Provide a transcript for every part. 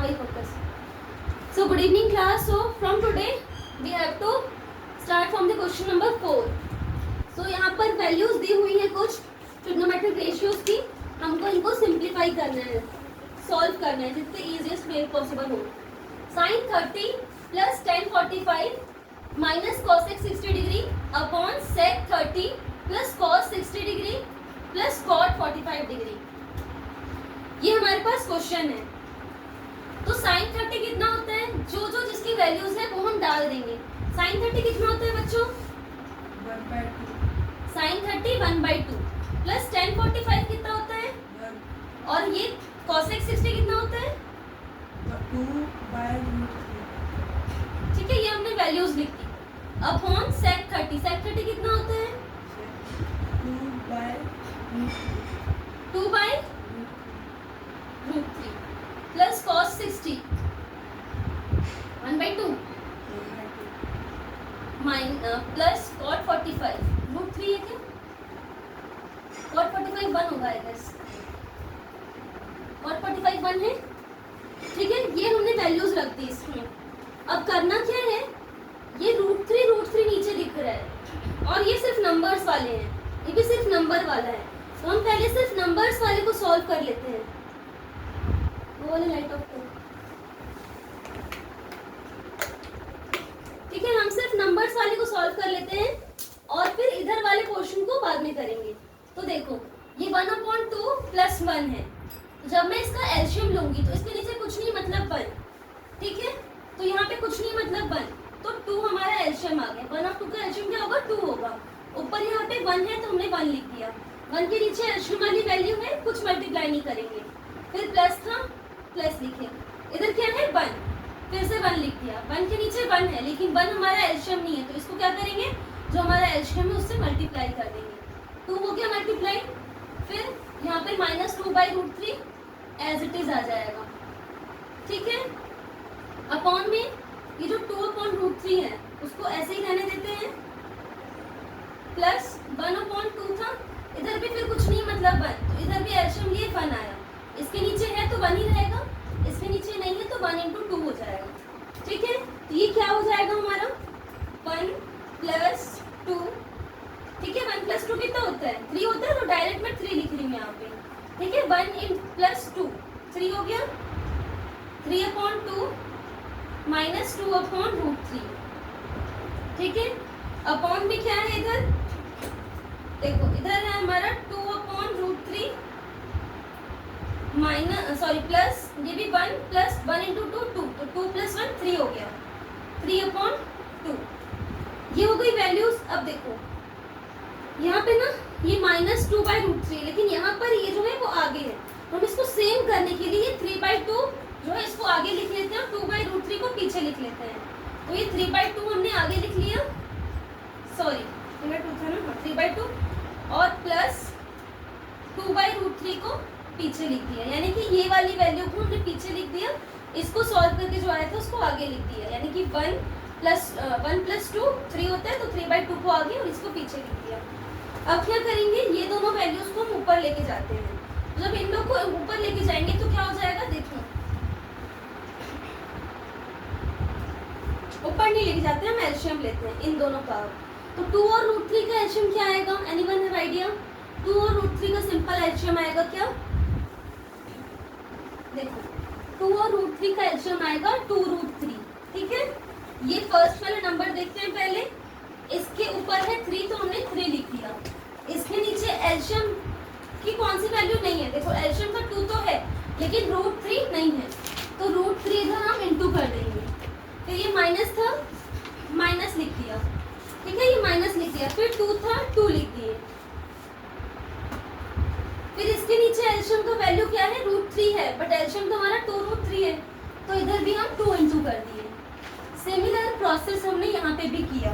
भाई focus. So good evening class. So from today we have to start from the question number 4. So यहाँ पर values दी हुई है कुछ ट्रिग्नोमेट्रिक रेशियोज की. हमको इनको सिंप्लीफाई करना है, सॉल्व करना है जितने इजीएस्ट वे पॉसिबल हो. sin 30 plus tan 45 minus cosec 60 degree upon sec 30 plus cos 60 degree plus cot 45 degree. ये हमारे पास क्वेश्चन है. तो sin 30 कितना होता है, जो जो जिसकी वैल्यूज है वो हम डाल देंगे. sin 30 कितना होता है बच्चों, 1/2. sin 30 1/2 प्लस tan 45 कितना होता है, और ये cosec 60 कितना होता है 2/√3. ठीक है, ये हमने वैल्यूज लिख दी. अपॉन sec 30, sec 30 कितना होता है 2/√3 प्लस cos 60 1/2 प्लस cot 45 √3 है क्या, cot 45 1 होगा आई गेस. cot 45 1 है. ठीक है, ये हमने वैल्यूज रख दी इसमें. अब करना क्या है, ये √3 नीचे दिख रहा है और ये सिर्फ नंबर्स वाले हैं, ये भी सिर्फ नंबर वाला है. तो हम पहले सिर्फ नंबर्स वाले को सॉल्व कर लेते हैं. वो वाले लाइट ऑफ करो. ठीक है, हम सिर्फ नंबर्स वाले को सॉल्व कर लेते हैं और फिर इधर वाले पोर्शन को बाद में करेंगे. तो देखो ये 1/2 प्लस 1 है. जब मैं इसका एलशियम लूंगी तो इसके नीचे कुछ नहीं मतलब 1. ठीक है, तो यहाँ पे कुछ नहीं मतलब 1, तो 2 हमारा एलशियम आ गया. 1/2 का एलशियम क्या होगा 2 होगा. ऊपर यहाँ पे 1 है तो हमने 1 लिख दिया. 1 के नीचे एलशियम वाली वैल्यू है, कुछ मल्टीप्लाई नहीं करेंगे. फिर प्लस था, प्लस लिखे. इधर क्या है 1, फिर से 1 लिख दिया. 1 के नीचे 1 है लेकिन 1 हमारा एलशियम नहीं है, तो इसको क्या करेंगे, जो हमारा एलशियम है उससे मल्टीप्लाई कर देंगे. 2 हो गया मल्टीप्लाई. फिर यहाँ पे -2/√3 एज इट इज आ जाएगा. ठीक है, अपॉन में ये जो 2/√3 है उसको ऐसे ही रहने देते हैं. प्लस 1/2 था, इधर भी फिर कुछ नहीं मतलब 1, तो इधर भी एलशियम लिए 1 आया. इसके नीचे है तो 1 ही रहेगा, इसके नीचे नहीं है तो 1 × 2 हो जाएगा. ठीक है, तो ये क्या हो जाएगा हमारा 1 + 2. ठीक है, 1 + 2 कितना होता है 3 होता है, तो डायरेक्ट मैं 3 लिख रही हूँ यहाँ पे. ठीक है, 1 + 2 3 हो गया. 3/2 - 2/√3. ठीक है, अपॉन में क्या है इधर, देखो इधर है हमारा 2/√3 प्लस ये भी 1 प्लस 1 × 2 2, तो 2 + 1 3 हो गया. 3/2 ये हो गई वैल्यूज. अब देखो यहाँ पे ना ये -2/√3, लेकिन यहाँ पर ये जो है वो आगे है, तो हम इसको सेम करने के लिए ये 3/2 जो है इसको आगे लिख लेते हैं और 2/√3 को पीछे लिख लेते हैं. तो ये 3/2 हमने आगे लिख लिया, सॉरी 3/2 था ना, 3/2 और प्लस 2/√3 को पीछे लिख दिया. यानी कि ये वाली वैल्यू को हमने पीछे लिख दिया, इसको सॉल्व करके जो आया था उसको आगे लिख दिया. यानी कि 1 + 2 3 होता है, तो 3/2 को आगे और इसको पीछे लिख दिया. अब क्या करेंगे, ये दोनों वैल्यूज को हम ऊपर लेके जाते हैं. जब इन लोग को ऊपर लेके जाएंगे तो क्या हो जाएगा, देखो ऊपर नहीं लेके जाते, हम एलशियम लेते हैं इन दोनों का. तो 2 और √3 का एलशियम क्या आएगा, एनीवन हैव आइडिया. 2 और √3 का सिंपल एलशियम आएगा क्या, देखो 2 और √3 का एलशियम आएगा 2√3. ठीक है, ये फर्स्ट वाला नंबर देखते हैं पहले. इसके ऊपर है 3 तो हमने 3 लिख दिया. इसके नीचे एलशियम की कौन सी वैल्यू नहीं है, देखो एलशियम का 2 तो है लेकिन √3 नहीं है, तो √3 इधर हम इंटू कर देंगे. फिर ये माइनस था, माइनस लिख दिया. ठीक है, ये माइनस लिख दिया. फिर 2 था, 2 लिख दिए. फिर इसके नीचे एलशियम का वैल्यू क्या है √3 है, बट एलशियम तो हमारा 2√3 है, तो इधर भी हम 2 इंटू कर दिए. सिमिलर प्रोसेस हमने यहाँ पे भी किया.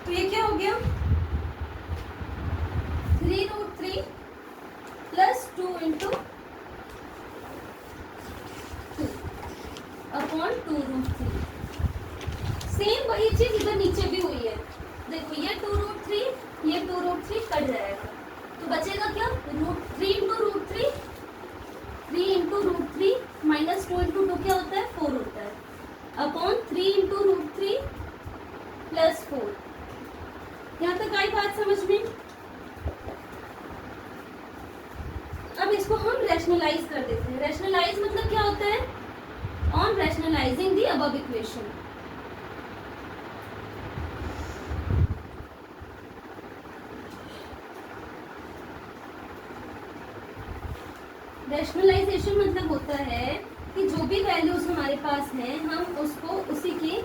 तो ये क्या हो गया 3√3 प्लस 2 × 2/2√3. सेम वही चीज इधर नीचे भी हुई है. देखो ये 2√3 ये 2√3 कट जाएगा, तो बचेगा क्या 3 × √3 3 × √3 - हैं। रैशनलाइज मतलब क्या होता है? On rationalising the above equation. Rationalisation मतलब होता है कि जो भी वैल्यूज हमारे पास हैं हम उसको उसी के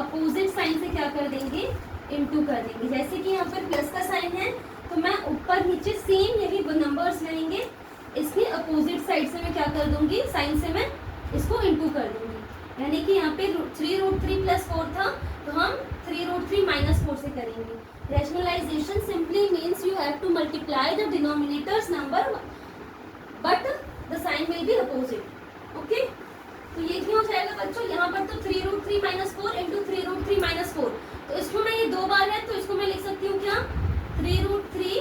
अपोजिट साइन से क्या कर देंगे? इनटू कर देंगे। जैसे कि यहाँ पर प्लस का साइन है तो मैं ऊपर नीचे सेम यही नंबर्स रहेंगे, इसके अपोजिट साइड से मैं क्या कर दूंगी? साइन से मैं इसको इनटू कर दूंगी। यानी कि यहाँ पे 3√3 + 4 था तो हम 3√3 - 4 से करेंगे। Rationalisation simply means you have to multiply the denominators number but the sign will be opposite. Okay, तो ये क्यों हो जाएगा बच्चों? यहाँ पर तो 3√3 - 4 इंटू 3√3 - 4, तो इसको मैं ये 2 बार है तो इसको मैं लिख सकती हूँ क्या? 3√3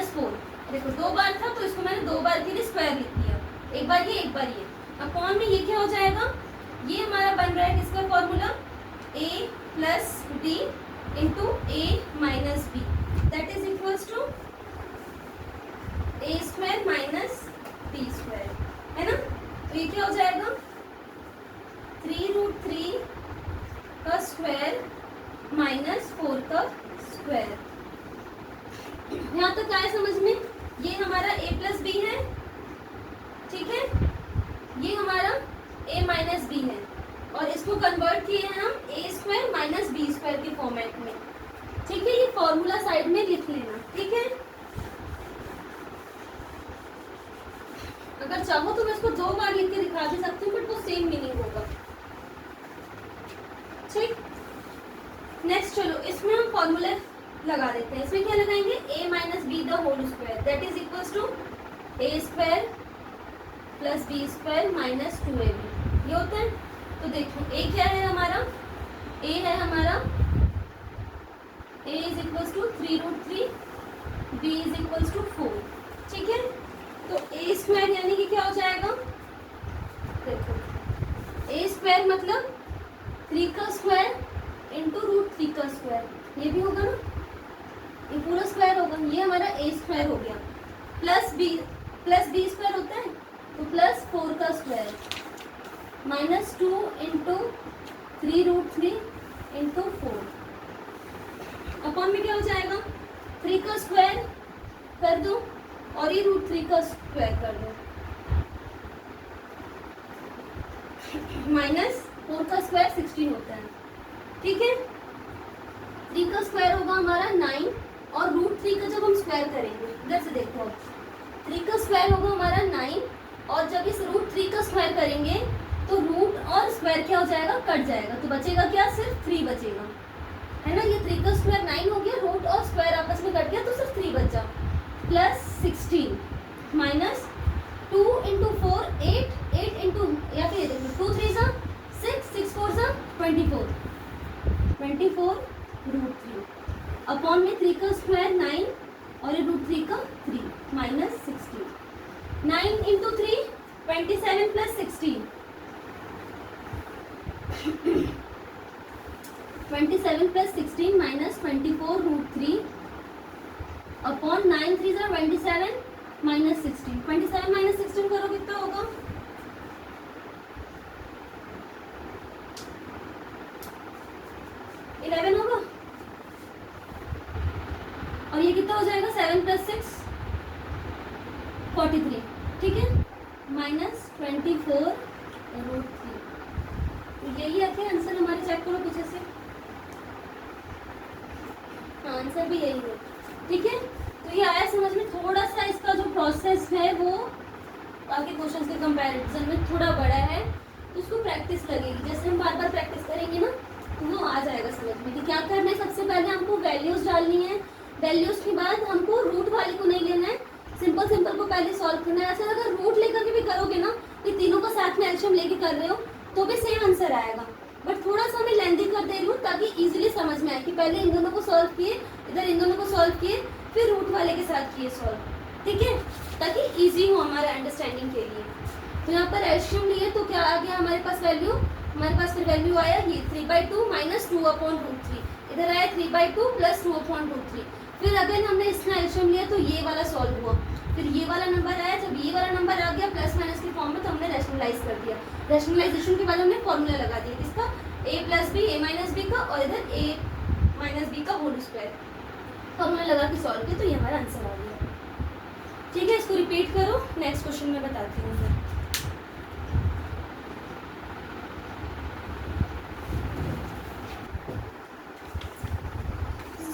- 4। देखो 2 बार था तो इसको मैंने 2 बार के लिए स्क्वायर लिख दिया, एक बार ये एक बार ये। अपॉन में ये क्या हो जाएगा? ये हमारा बन रहा है किसका formula? a + b into a - b, that is equals to a² - b², है ना? तो ये क्या हो जाएगा? 3√3 का स्क्वायर माइनस 4 का स्क्वायर। यहाँ तक क्या है समझ में? ये हमारा a + b है, ठीक है, ये हमारा a - b है और इसको कन्वर्ट किए हैं हम a² - b² के फॉर्मेट में। ठीक है, ये फॉर्मूला साइड में लिख लेना, ठीक है। अगर चाहो तो मैं इसको 2 बार लिख के दिखा भी सकती हूँ बट वो सेम मीनिंग होगा। ठीक, नेक्स्ट चलो इसमें हम फॉर्मूला लगा देते हैं। इसमें क्या लगाएंगे? a - b the whole square, that is equals to a² + b² - 2ab, ये होता है। तो देखो a क्या है हमारा? a है हमारा a is equals to 3√3, b is equals to 4, ठीक है। तो a² यानी कि क्या हो जाएगा? देखो a² मतलब 3 का स्क्वायर इंटू √3 का स्क्वायर, ये भी होगा ना, ये पूरा स्क्वायर होगा। ये हमारा a² हो गया, प्लस b² होता है तो +4 का स्क्वायर -2 इंटू 3√3 इंटू 4 अपॉन में क्या हो जाएगा? 3 का स्क्वायर कर दो और ये √3 का स्क्वायर कर दो, -4 का स्क्वायर 16 होता है, ठीक है। 3 का स्क्वायर होगा हमारा 9 और √3 का जब हम स्क्वायर करेंगे, इधर से देखो, 3 का स्क्वायर होगा हमारा 9 और जब इस √3 का स्क्वायर करेंगे तो रूट और स्क्वायर क्या हो जाएगा? कट जाएगा, तो बचेगा क्या? सिर्फ 3 बचेगा, है ना। ये 3 का स्क्वायर 9 हो गया, रूट और स्क्वायर आपस में कट गया तो सिर्फ 3 बचा, +16 -2 इंटू 4 8 इंटू या फिर 2 3 सा 6 6 4 सा 24 √3 अपॉन में 3 का स्क्वायर 9 और ये √3 का 3 -16 9 इंटू 3 27 + 16 27 + 16 -24 √3 अपॉन 9 3 सा 27 -16 27 - 16 करो कितना होगा? 11 होगा और ये कितना हो जाएगा? 7 + 6 43, ठीक है, -24 √3। तो यही आते हैं आंसर हमारे। चेक करो कुछ ऐसे, आंसर भी यही है, ठीक है। तो ये आया समझ में? थोड़ा सा इसका जो प्रोसेस है वो बाकी क्वेश्चंस के कंपैरिजन में थोड़ा बड़ा है, तो उसको प्रैक्टिस लगेगी। जैसे हम बार बार प्रैक्टिस करेंगे ना तो वो आ जाएगा समझ में कि क्या करना है। सबसे पहले हमको वैल्यूज डालनी है, वैल्यूज के बाद हमको रूट वाले को नहीं लेना है, सिंपल को पहले सॉल्व करना है। ऐसे अगर रूट लेकर के भी करोगे ना, कि तीनों का साथ में एलसीएम लेके कर रहे हो तो भी सेम आंसर आएगा, बट थोड़ा सा मैं लेंदी कर दे रही हूँ ताकि इजीली समझ में आए कि पहले इन दोनों को सॉल्व किए, इधर इन दोनों को सॉल्व किए, फिर रूट वाले के साथ किए सॉल्व, ठीक है, ताकि इजी हो हमारे अंडरस्टैंडिंग के लिए। तो यहाँ पर एलसीएम लिए तो क्या आ गया हमारे पास वैल्यू? हमारे पास फिर वैल्यू आया ये 3/2 - 2/√3, इधर आया 3/2 + 2/√3। फिर अगर हमने इसका एलसीएम लिया तो ये वाला सॉल्व हुआ, फिर ये वाला नंबर आया। जब ये वाला नंबर आ गया प्लस माइनस के फॉर्म में तो रैशनलाइज कर दिया। रैशनलाइजेशन के बाद हमने फॉर्मूला लगा दिया किसका, a plus B A minus B का, और इधर a माइनस बी का होल स्क्वायर। फॉर्मूला लगा के सॉल्व किया तो ये हमारा आंसर आ गया। ठीक है, इसको रिपीट करो, नेक्स्ट क्वेश्चन में बताती हूँ फिर।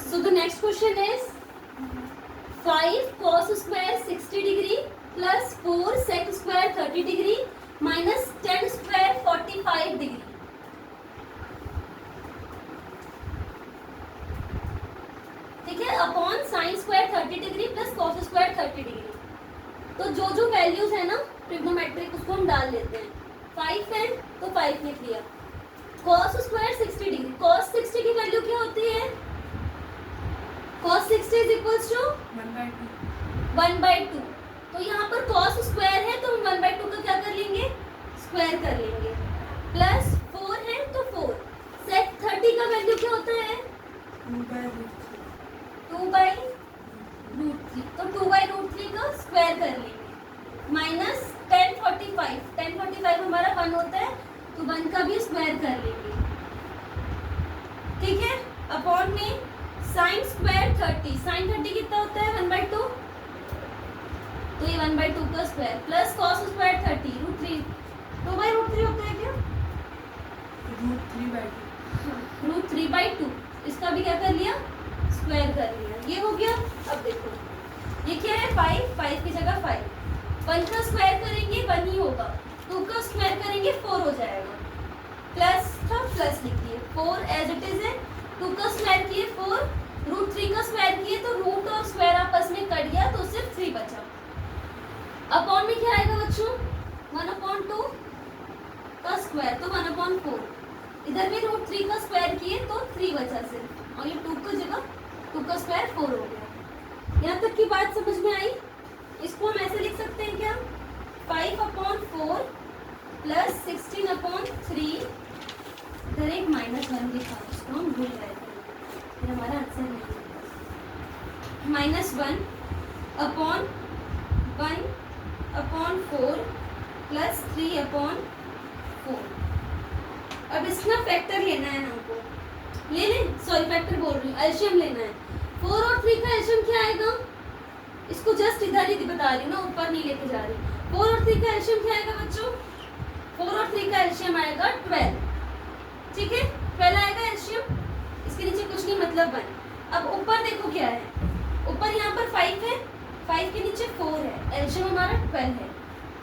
So the next question is 5 cos square 60 degree plus 4 sec square 30 degree minus 10 square 45 degree. ठीक है, upon sine square 30 degree plus cos square 30 degree. तो जो जो वैल्यूज है ना ट्रिग्नोमेट्रिक उसको हम डाल लेते हैं। 5 है तो 5 लिख लिया। कॉस स्क्वायर 60 डिग्री, कॉस 60 की वैल्यू क्या होती है, cos 60 is equals to 1/2। तो यहाँ पर cos स्क्वायर है तो हम 1/2 का क्या कर लेंगे, स्क्वायर कर लेंगे। प्लस 4 है तो 4। sec 30 का वैल्यू क्या होता है, 2/√3। तो 2/√3 का स्क्वायर कर लेंगे। माइनस 1045 हमारा 1 होता है तो 1 का भी स्क्वायर कर लेंगे। ठीक है, अपॉन में साइन स्क्वायर 30, साइन 30 कितना होता है 1/2, तो ये 1/2 का स्क्वायर प्लस कॉस स्क्वायर 30 √3, 2/√3 होता है क्या, √3/2। इसका भी क्या कर लिया, स्क्वायर कर लिया। ये हो गया। अब देखो ये क्या है, 5 की जगह 5, 1 का स्क्वायर करेंगे 1 ही होगा, 2 का स्क्वायर करेंगे 4 हो जाएगा। प्लस था प्लस लिखिए, 4 एज इट इज है। 2 का स्क्वायर किए 4, √3 का स्क्वायर किए तो रूट और स्क्वायर आपस में कट गया तो सिर्फ 3 बचा। अपॉन में क्या आएगा बच्चों, 1/2 का स्क्वायर तो 1/4। इधर भी √3 का स्क्वायर किए तो 3 बचा सिर्फ, और ये 2 का जगह 2 का स्क्वायर 4 हो गया। यहाँ तक की बात समझ में आई। इसको हम ऐसे लिख सकते हैं क्या, 5/4 प्लस 16/3, इधर एक -1 लिखा, इसको हम भूल गए फिर हमारा आंसर नहीं है। -1/1/4 प्लस 3/4। अब इसका फैक्टर लेना है हमको, ले लें, सॉरी फैक्टर बोल रही हूँ, एलसीएम लेना है। 4 और 3 का एलसीएम क्या आएगा, इसको जस्ट इधर ही बता रही हूँ ना, ऊपर नहीं लेके जा रही। 4 और 3 का एलसीएम क्या आएगा बच्चों, 4 और 3 का एलसीएम आएगा 12। ठीक है, 12 आएगा एलसीएम, इसके नीचे कुछ नहीं मतलब 1। अब ऊपर देखो क्या है, ऊपर यहाँ पर 5 है, 5 के नीचे 4 है, एलसीएम हमारा 12 है।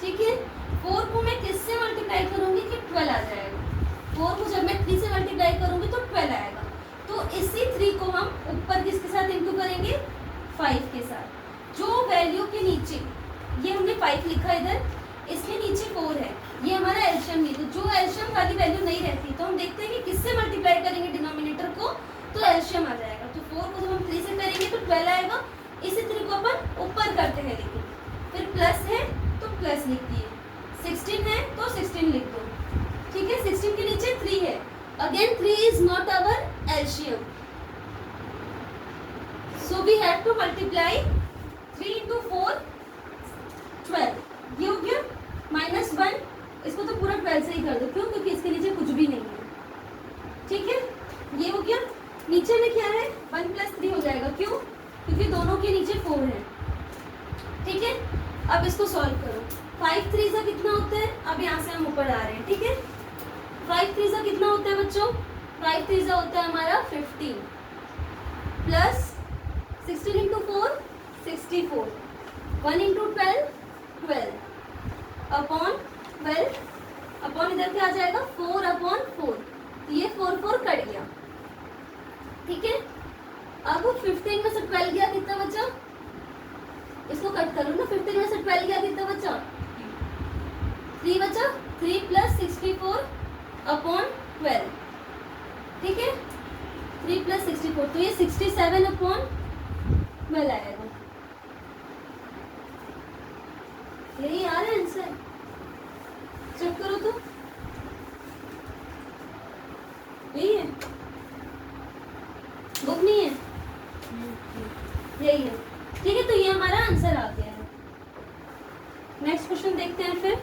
ठीक है, 4 को मैं किससे मल्टीप्लाई करूंगी कि 12 आ जाएगा। 4 को जब मैं 3 से मल्टीप्लाई करूंगी तो 12 आएगा। तो इसी 3 को हम ऊपर किसके साथ इंटू करेंगे, 5 के साथ। जो वैल्यू के नीचे, ये हमने 5 लिखा इधर, इसके नीचे 4 है, ये हमारा एलसीएम नहीं। तो जो एलसीएम वाली वैल्यू नहीं रहती तो हम देखते हैं कि किससे मल्टीप्लाई करेंगे डिनोमिनेटर को, तो एलसीएम आ जाएगा। तो 4 को जब हम 3 से करेंगे तो 12 आएगा। इसी 3 को अपन ऊपर करते हैं, लेकिन फिर प्लस है तो प्लस लिख दिए, 16 है तो 16 लिख दो। ठीक है, 16 के नीचे 3 है, again 3 is not our LCM, so we have to multiply 3 × 4 12। ये हो गया। -1, इसको तो पूरा 12 से ही कर दो, क्यों, क्योंकि इसके नीचे कुछ भी नहीं है। ठीक है, ये हो गया। नीचे में क्या है, 1 + 3 हो जाएगा, क्यों, क्योंकि दोनों के नीचे 4 है। ठीक है, अब इसको सॉल्व करो। 5 3 से कितना होता है, अब यहाँ से हम ऊपर आ रहे हैं। ठीक है, 5 3 से कितना होता है बच्चों, 5 3 से होता है हमारा 15 प्लस 16 × 4 64, 1 × 12 12 अपॉन 12, अपॉन इधर क्या आ जाएगा 4/4, तो ये 4 कट गया। ठीक है, अब 15 में से 12 गया, कितना बचा, इसको कट करो ना, 15 में से 12 गया, कितना बचा, 3 बचा, 3 + 64/12। ठीक है, 3 + 64, तो ये 67/12 आएगा। यही आ रहा है आंसर, चेक करो तो, यही है, बुक नहीं है, यही है। ठीक है, तो ये हमारा आंसर आ गया है। नेक्स्ट क्वेश्चन देखते हैं फिर।